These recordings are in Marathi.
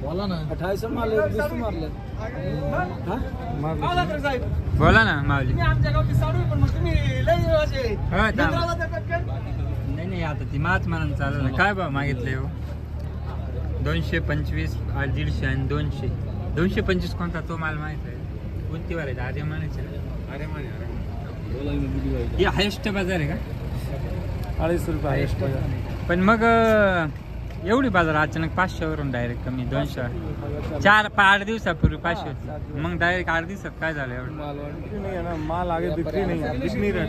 बोला ना 28 मारले 20 मारले बोला ना माऊली. नाही आता ती माच म्हणून चालू ना. काय भाव मागितले हो? 225, 150 आणि 200. 225 कोणता तो माल माहित आहे? कोणती वार आहे? आर्यमानाचे हे हायेस्ट बाजार आहे का? 250 रुपये हायेस्ट बाजार. पण मग एवढी बाजार अचानक 500 वरून डायरेक्ट कमी 200. 4-8 दिवसापूर्वी 500 होती. मग डायरेक्ट 8 दिवसात काय झालं एवढं? माल आगे बिक्री नहीं रेट.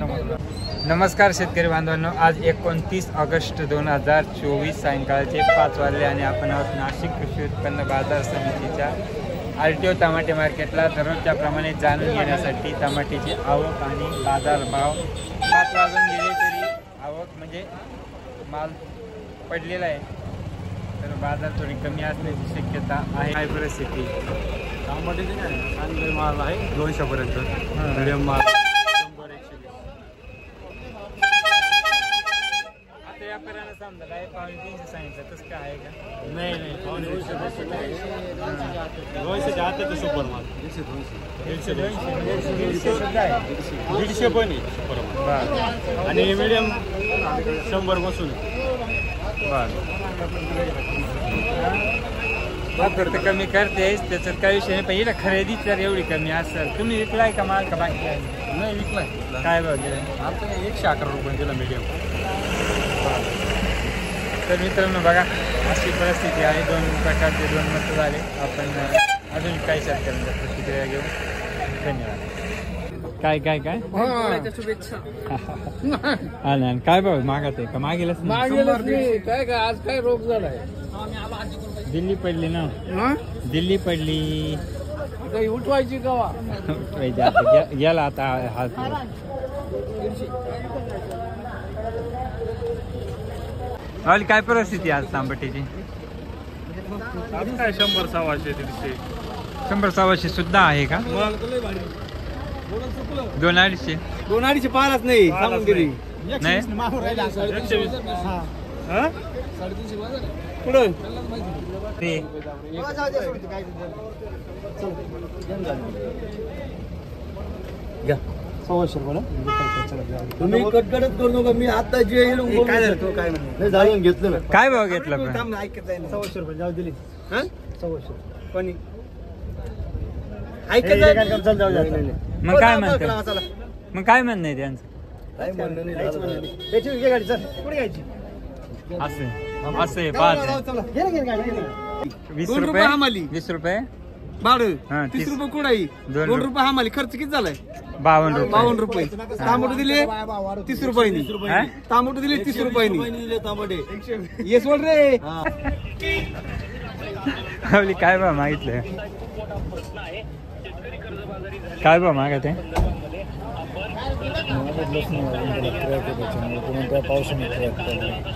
नमस्कार शेतकरी बांधवांनो, आज 29 ऑगस्ट 2024 सायंकाळचे 5 वाजले आणि आपण आहोत नाशिक कृषी उत्पन्न बाजार समितीच्या RTO टमाटे मार्केटला. दररोजच्या प्रमाणे जाणून घेण्यासाठी टमाट्याची आवक आणि बाजारभाव. 5 वाजून गेले तरी आवक म्हणजे माल पडलेला आहे, तर बाजार थोडी कमी असण्याची शक्यता आहे. काय परिस्थिती? टमाट्याचे काय चांगले माल आहे 200 पर्यंत. मिडियम माल 100-120. आता या पर्यंत समजा 350 सांगितलं तसं काय आहे का? नाही 200 जाते तो सुपर माल. 150 सुद्धा आहे. 150 पण आहे सुपर माल. आणि मिडियम 100 बसून. तर कमी करतेस त्याच्यात काही विषय नाही, पण इथं खरेदी तर एवढी कमी असेल. तुम्ही विकलाय का माल का बाकी आहे? नाही विकलाय. काय भाव गेला? आता 111 रुपये दिला मीडियम. तर मित्रांनो बघा, अशी परिस्थिती आहे. 2 प्रकारचे 2 मत झाले. आपण अजून काही शेतकऱ्यांच्या प्रतिक्रिया घेऊ. धन्यवाद. काय काय काय शुभेच्छा. हा ना. काय भाऊ मागत आहे का? मागेलच काय काय आज काय रोग झालाय? दिल्ली पडली ना. दिल्ली पडली. काही उठवायची गावा उठवायची आता. गेला आता हात. काय परिस्थिती आज तांबटीची? काय 100-100 150. 100-150 सुद्धा आहे का? 200-250 250 पारच नाही. नाही पुढे तुम्ही कटकटच करू नका. मी आता जे काय जाणून घेतलं ना. काय भाव घेतला? 100 रुपये जाऊ दिली. 100 कोणी मग काय म्हणते? मग काय म्हणणं आहे त्यांचं? असं असं 20 रुपये 20 रुपये भाडं. 30 रुपये कुडाई. 2 रुपये हमाली. खर्च किती झालाय? 52 रुपये. तांबट दिले 30 रुपयांनी. तांबट दिले 30 रुपयांनी. येस बोल रे. काय भाव मागितलं? काय भाव मागत आहे?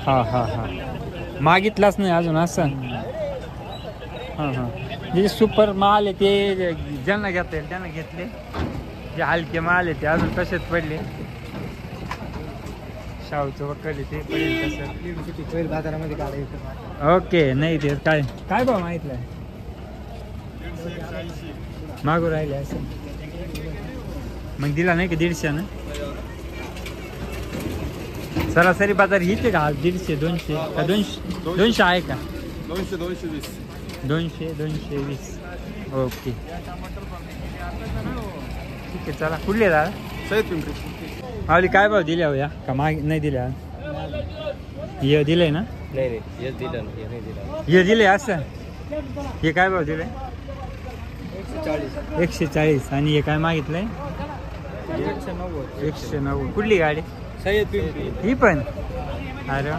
हा हा हा. मागितलाच नाही अजून असं. हां हां. जे सुपर माल आहे ते ज्यांना घेता येईल त्यांना घेतले. जे हलके माल आहे ते अजून तसेच पडले. शाहूचं वकडले ते पडेल तसं बाजारामध्ये काढायचं. ओके. नाही ते काय काय भाव मागितलाय? मागू राहिले असं. मग दिला नाही का 150 ना? सरासरी बाजार हीच आहे का? 150 200 का 200 आहे का? 220. 220. ओके ठीक आहे. चला कुठले दादा? सैद पिंपरी. आवली काय भाव दिल्या हो या का? माग नाही दिल्या? हे दिलंय ना? नाही हे दिले असं. हे काय भाव दिले? 140. आणि हे काय मागितलंय? 190. कुठली गाडी? सैद पिंपरी. ही पण? अरे